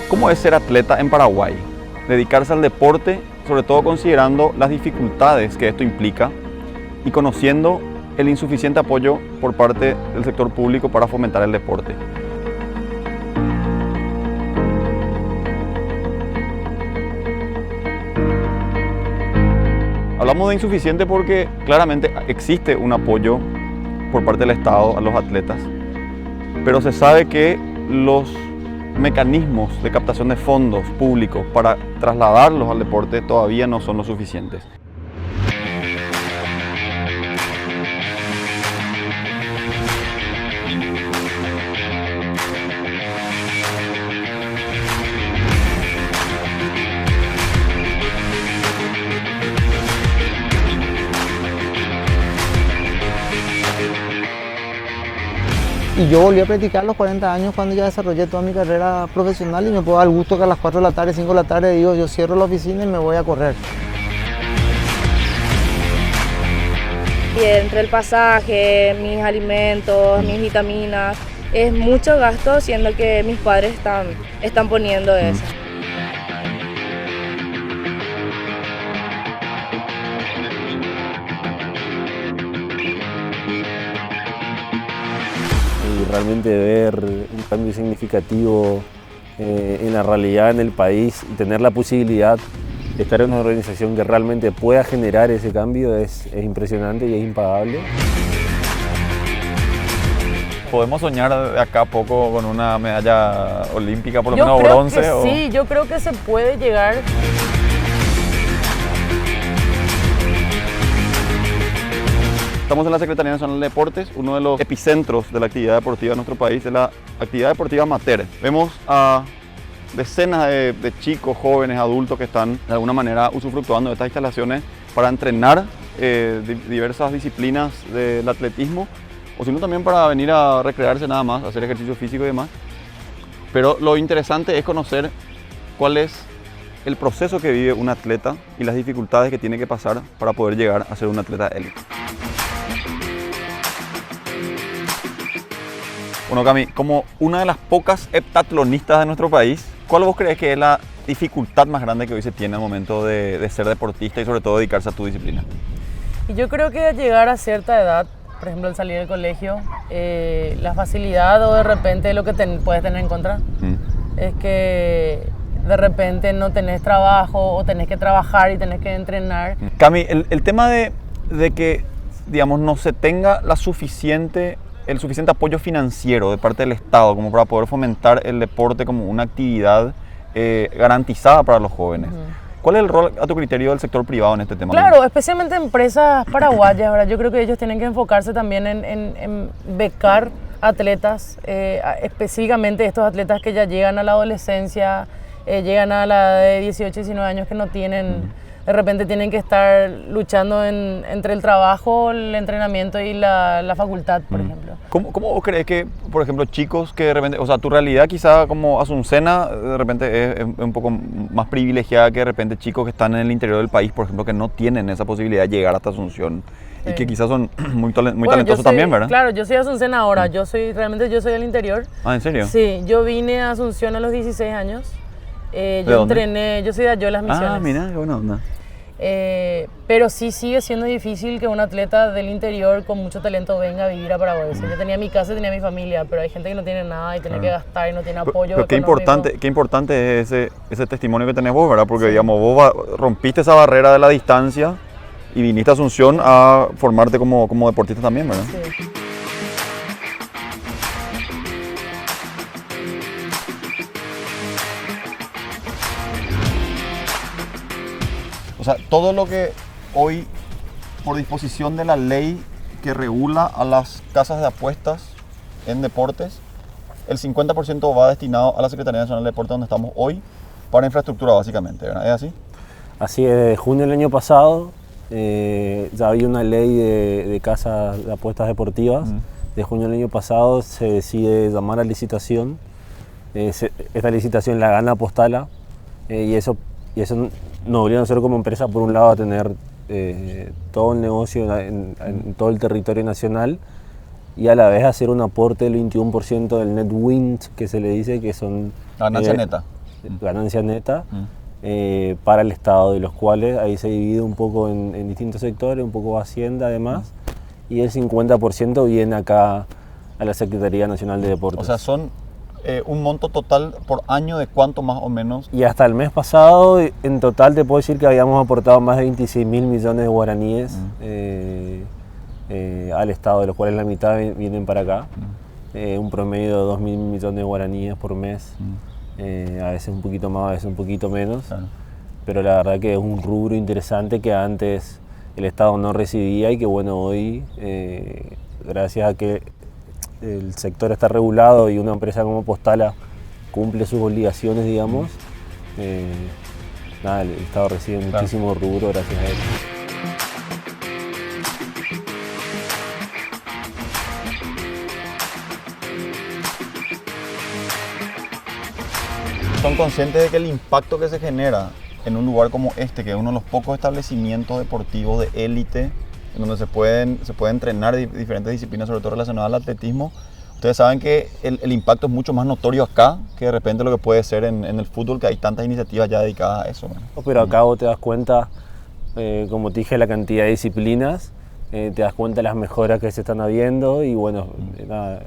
¿Cómo es ser atleta en Paraguay? Dedicarse al deporte, sobre todo considerando las dificultades que esto implica y conociendo el insuficiente apoyo por parte del sector público para fomentar el deporte. Hablamos de insuficiente porque claramente existe un apoyo por parte del Estado a los atletas, pero se sabe que los mecanismos de captación de fondos públicos para trasladarlos al deporte todavía no son lo suficientes. Y yo volví a practicar a los 40 años cuando ya desarrollé toda mi carrera profesional y me puedo dar el gusto que a las 4 de la tarde, 5 de la tarde digo, yo cierro la oficina y me voy a correr. Y entre el pasaje, mis alimentos, mis vitaminas, es mucho gasto, siendo que mis padres están poniendo eso. Y realmente ver un cambio significativo en la realidad en el país y tener la posibilidad de estar en una organización que realmente pueda generar ese cambio es impresionante y es impagable. ¿Podemos soñar de acá a poco con una medalla olímpica, por lo Yo menos creo bronce? que sí, yo creo que se puede llegar. Estamos en la Secretaría Nacional de Deportes, uno de los epicentros de la actividad deportiva en nuestro país es la actividad deportiva amateur. Vemos a decenas de chicos, jóvenes, adultos que están de alguna manera usufructuando de estas instalaciones para entrenar diversas disciplinas del atletismo, o sino también para venir a recrearse nada más, hacer ejercicio físico y demás. Pero lo interesante es conocer cuál es el proceso que vive un atleta y las dificultades que tiene que pasar para poder llegar a ser un atleta élite. Bueno, Cami, como una de las pocas heptatlonistas de nuestro país, ¿cuál vos crees que es la dificultad más grande que hoy se tiene al momento de ser deportista y sobre todo dedicarse a tu disciplina? Y yo creo que al llegar a cierta edad, por ejemplo al salir del colegio, la facilidad o de repente lo que puedes tener en contra es que de repente no tenés trabajo o tenés que trabajar y tenés que entrenar. Cami, el tema de que, digamos, no se tenga el suficiente apoyo financiero de parte del Estado como para poder fomentar el deporte como una actividad garantizada para los jóvenes. ¿Cuál es el rol, a tu criterio, del sector privado en este tema? Claro, especialmente empresas paraguayas, ¿verdad? Yo creo que ellos tienen que enfocarse también en becar atletas, específicamente estos atletas que ya llegan a la adolescencia, llegan a la edad de 18, 19 años que no tienen... De repente tienen que estar luchando entre el trabajo, el entrenamiento y la facultad, por ejemplo. ¿Cómo vos crees que, por ejemplo, chicos que de repente, o sea, tu realidad quizá como Asuncena de repente es un poco más privilegiada que de repente chicos que están en el interior del país, por ejemplo, que no tienen esa posibilidad de llegar hasta Asunción y que quizás son muy talentosos también, ¿verdad? Claro, yo soy Asuncena ahora, yo soy del interior. Ah, ¿en serio? Sí, yo vine a Asunción a los 16 años. Yo entrené, yo soy de Ayolas Misiones. Ah, mira, qué buena onda. Pero sí sigue siendo difícil que un atleta del interior con mucho talento venga a vivir a Paraguay. Yo tenía mi casa y tenía mi familia, pero hay gente que no tiene nada y tiene que gastar y no tiene apoyo pero económico. qué importante es ese testimonio que tenés vos, ¿verdad? Porque digamos, vos rompiste esa barrera de la distancia y viniste a Asunción a formarte como deportista también, ¿verdad? Sí. O sea, todo lo que hoy, por disposición de la ley que regula a las casas de apuestas en deportes, el 50% va destinado a la Secretaría Nacional de Deportes, donde estamos hoy, para infraestructura básicamente, ¿verdad? ¿Es así? Así es, desde junio del año pasado ya había una ley de casas de apuestas deportivas. De junio del año pasado se decide llamar a licitación. Esta licitación la gana Postala y eso nos obliga a nosotros como empresa, por un lado, a tener todo el negocio en todo el territorio nacional y a la vez hacer un aporte del 21% del net wind, que se le dice que son... Ganancia neta. ganancia neta, para el Estado, de los cuales ahí se divide un poco en distintos sectores, un poco Hacienda además, y el 50% viene acá a la Secretaría Nacional de Deportes. O sea, son un monto total por año de cuánto más o menos. Y hasta el mes pasado, en total te puedo decir que habíamos aportado más de 26 mil millones de guaraníes al Estado, de los cuales la mitad vienen para acá. Un promedio de 2 mil millones de guaraníes por mes, a veces un poquito más, a veces un poquito menos. Claro. Pero la verdad que es un rubro interesante que antes el Estado no recibía y que bueno, hoy, gracias a que el sector está regulado y una empresa como Postala cumple sus obligaciones, digamos, nada, el Estado recibe muchísimo rubro gracias a él. ¿Son conscientes de que el impacto que se genera en un lugar como este, que es uno de los pocos establecimientos deportivos de élite, en donde se puede entrenar diferentes disciplinas, sobre todo relacionadas al atletismo? Ustedes saben que el impacto es mucho más notorio acá que de repente lo que puede ser en el fútbol, que hay tantas iniciativas ya dedicadas a eso, ¿no? Pero acá vos te das cuenta, como te dije, la cantidad de disciplinas, te das cuenta de las mejoras que se están habiendo y bueno, nada,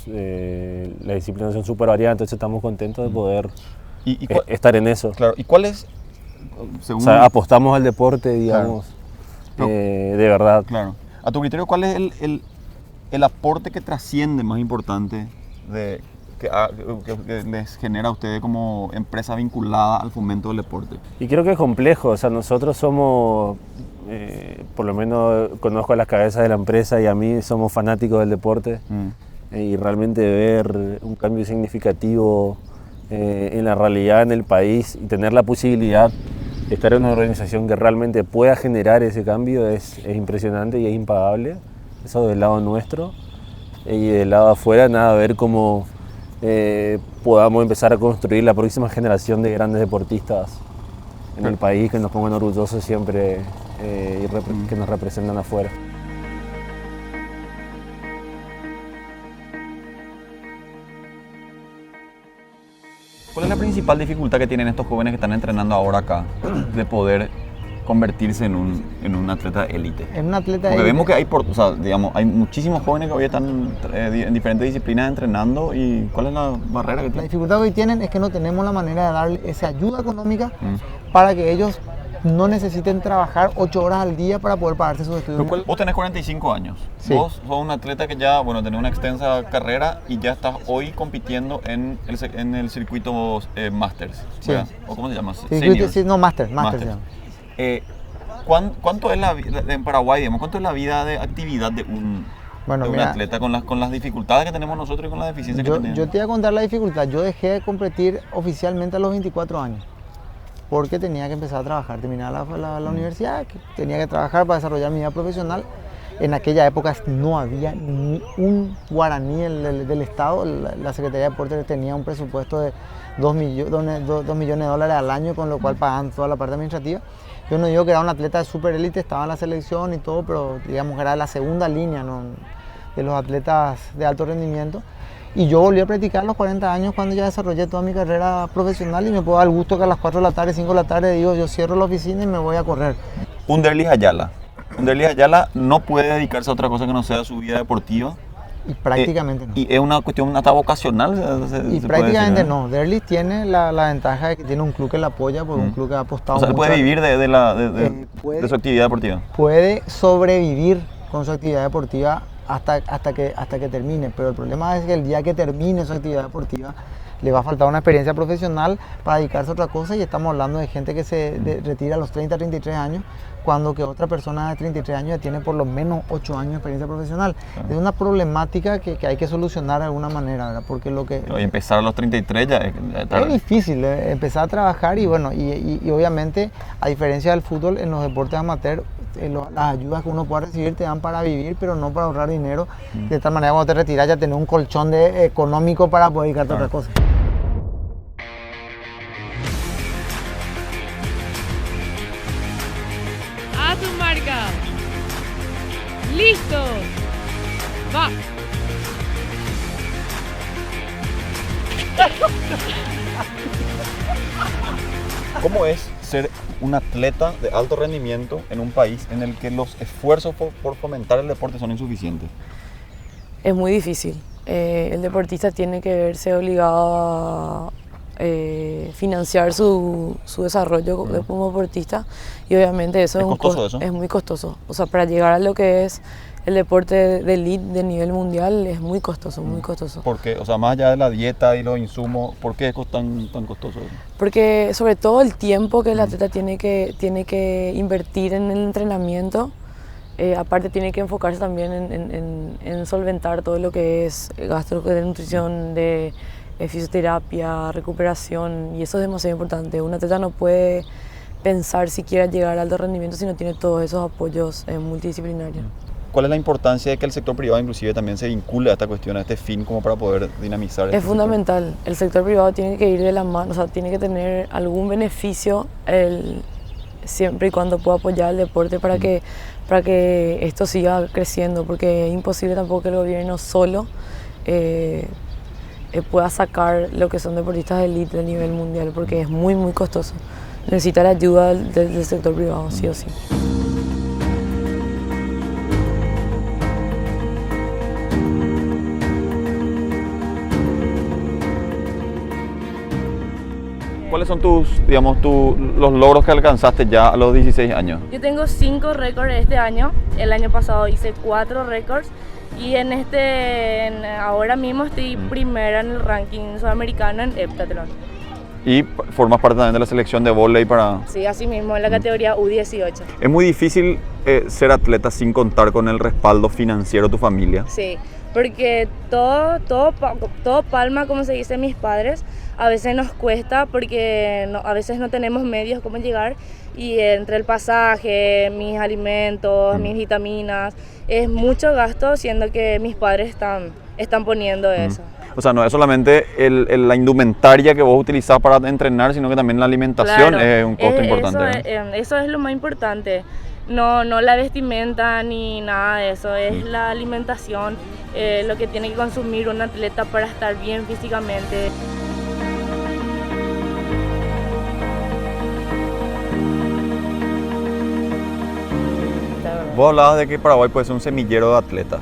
las disciplinas son súper variadas, entonces estamos contentos de poder estar en eso. Claro, ¿y cuál es, según... O sea, apostamos al deporte, digamos, de verdad. Claro. A tu criterio, ¿cuál es el aporte que trasciende más importante que les genera a ustedes como empresa vinculada al fomento del deporte? Y creo que es complejo, o sea, nosotros somos, por lo menos conozco a las cabezas de la empresa y a mí somos fanáticos del deporte y realmente ver un cambio significativo en la realidad en el país y tener la posibilidad de estar en una organización que realmente pueda generar ese cambio es impresionante y es impagable. Eso del lado nuestro, y del lado afuera, nada, ver cómo podamos empezar a construir la próxima generación de grandes deportistas en el país, que nos pongan orgullosos siempre y que nos representan afuera. ¿Cuál es la principal dificultad que tienen estos jóvenes que están entrenando ahora acá de poder convertirse en un atleta élite? En un atleta Porque élite. vemos que hay muchísimos jóvenes que hoy están en diferentes disciplinas entrenando, y ¿cuál es la barrera que La tienen? dificultad que hoy tienen es que no tenemos la manera de darle esa ayuda económica para que ellos no necesiten trabajar 8 horas al día para poder pagarse sus estudios. Vos tenés 45 años, Sí. Vos sos un atleta que ya, tenés una extensa carrera y ya estás hoy compitiendo en el circuito Masters, Sí. ¿verdad? ¿O cómo se llama? Sí, Seniors. sí, no, Master se Masters. llama. ¿Cuánto es la vida en Paraguay, digamos, cuánto es la vida de actividad de un Mira, atleta con las dificultades que tenemos nosotros y con las deficiencias que tenemos? yo te voy a contar la dificultad. Yo dejé de competir oficialmente a los 24 años porque tenía que empezar a trabajar, terminar la universidad, tenía que trabajar para desarrollar mi vida profesional. En aquella época no había ni un guaraní del Estado. La Secretaría de Deportes tenía un presupuesto de 2 millones de dólares al año, con lo cual pagaban toda la parte administrativa. Yo no digo que era un atleta de super élite, estaba en la selección y todo, pero digamos que era la segunda línea, ¿no?, de los atletas de alto rendimiento. Y yo volví a practicar a los 40 años cuando ya desarrollé toda mi carrera profesional y me puedo dar el gusto que a las 4 de la tarde, 5 de la tarde, digo, yo cierro la oficina y me voy a correr. Underlis Ayala no puede dedicarse a otra cosa que no sea su vida deportiva. Y prácticamente no. Y es una cuestión hasta vocacional. Y prácticamente no. Derlis tiene la ventaja de que tiene un club que la apoya, porque un club que ha apostado O sea, él mucho. puede vivir de su actividad deportiva. Puede sobrevivir con su actividad deportiva hasta que termine, pero el problema es que el día que termine su actividad deportiva le va a faltar una experiencia profesional para dedicarse a otra cosa, y estamos hablando de gente que se retira a los 30, 33 años, cuando que otra persona de 33 años ya tiene por lo menos 8 años de experiencia profesional. Es una problemática que hay que solucionar de alguna manera, ¿verdad? Porque Y empezar a los 33 ya es tarde. es difícil empezar a trabajar, y bueno, y obviamente, a diferencia del fútbol, en los deportes amateur, las ayudas que uno pueda recibir te dan para vivir, pero no para ahorrar dinero. De tal manera, cuando te retiras ya tenés un colchón económico para poder dedicarte a otra cosa. A tu marca. Listo. Va. ¿Cómo es ser un atleta de alto rendimiento en un país en el que los esfuerzos por fomentar el deporte son insuficientes? Es muy difícil. El deportista tiene que verse obligado a financiar su desarrollo como deportista y obviamente eso ¿Es costoso eso? Es muy costoso. O sea, para llegar a lo que es el deporte de elite de nivel mundial es muy costoso, muy costoso. ¿Por qué? O sea, más allá de la dieta y los insumos, ¿por qué es tan costoso eso? Porque sobre todo el tiempo que el atleta tiene que invertir en el entrenamiento, aparte tiene que enfocarse también en solventar todo lo que es gasto de nutrición, de fisioterapia, recuperación, y eso es demasiado importante. Un atleta no puede pensar siquiera llegar al alto rendimiento si no tiene todos esos apoyos multidisciplinarios. ¿Cuál es la importancia de que el sector privado inclusive también se vincule a esta cuestión, a este fin, como para poder dinamizar? Es fundamental. El sector privado tiene que ir de la mano, o sea, tiene que tener algún beneficio siempre y cuando pueda apoyar el deporte para que esto siga creciendo, porque es imposible tampoco que el gobierno solo pueda sacar lo que son deportistas de élite a nivel mundial, porque es muy, muy costoso. Necesita la ayuda del sector privado, sí o sí. ¿Cuáles son los logros que alcanzaste ya a los 16 años? Yo tengo 5 récords este año. El año pasado hice 4 récords. Y ahora mismo estoy primera en el ranking sudamericano en heptatlón. Y formas parte también de la selección de vóley para... Sí, así mismo, en la categoría U18. Es muy difícil ser atleta sin contar con el respaldo financiero de tu familia. Sí, porque todo palma, como se dice mis padres. A veces nos cuesta porque a veces no tenemos medios cómo llegar, y entre el pasaje, mis alimentos, mis vitaminas, es mucho gasto, siendo que mis padres están poniendo eso. O sea, no es solamente la indumentaria que vos utilizás para entrenar, sino que también la alimentación. Claro, es un costo importante. Eso es lo más importante. No la vestimenta ni nada de eso, es la alimentación, lo que tiene que consumir un atleta para estar bien físicamente. Vos hablabas de que Paraguay puede ser un semillero de atletas.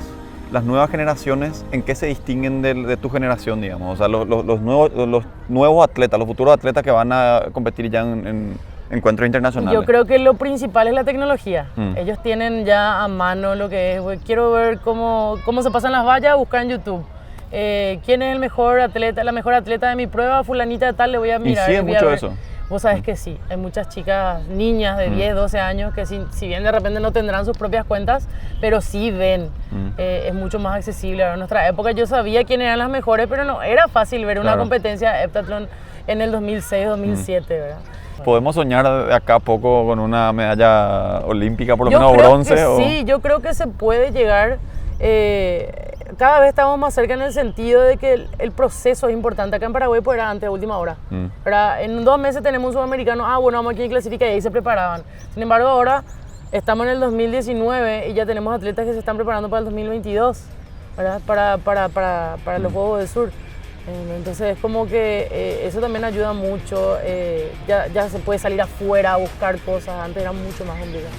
Las nuevas generaciones, ¿en qué se distinguen de tu generación, digamos? O sea, los nuevos atletas, los futuros atletas que van a competir ya en encuentros internacionales. Yo creo que lo principal es la tecnología. Ellos tienen ya a mano lo que es, quiero ver cómo se pasan las vallas, buscar en YouTube. ¿Quién es el mejor atleta, la mejor atleta de mi prueba? Fulanita de tal, le voy a mirar. Y sí, es mucho eso. Vos sabés que sí, hay muchas chicas, niñas de 10, 12 años que si bien de repente no tendrán sus propias cuentas, pero sí ven, es mucho más accesible. En nuestra época yo sabía quiénes eran las mejores, pero no era fácil ver una competencia de heptatlón en el 2006, 2007, ¿verdad? ¿Podemos soñar de acá a poco con una medalla olímpica, por lo menos bronce? Sí, yo creo que se puede llegar. Cada vez estamos más cerca en el sentido de que el proceso es importante. Acá en Paraguay pues era antes de última hora. En 2 meses tenemos un sudamericano, bueno, vamos aquí a clasificar, y ahí se preparaban. Sin embargo, ahora estamos en el 2019 y ya tenemos atletas que se están preparando para el 2022, ¿verdad? Para los Juegos del Sur. Entonces es como que eso también ayuda mucho, ya se puede salir afuera a buscar cosas, antes era mucho más complicado.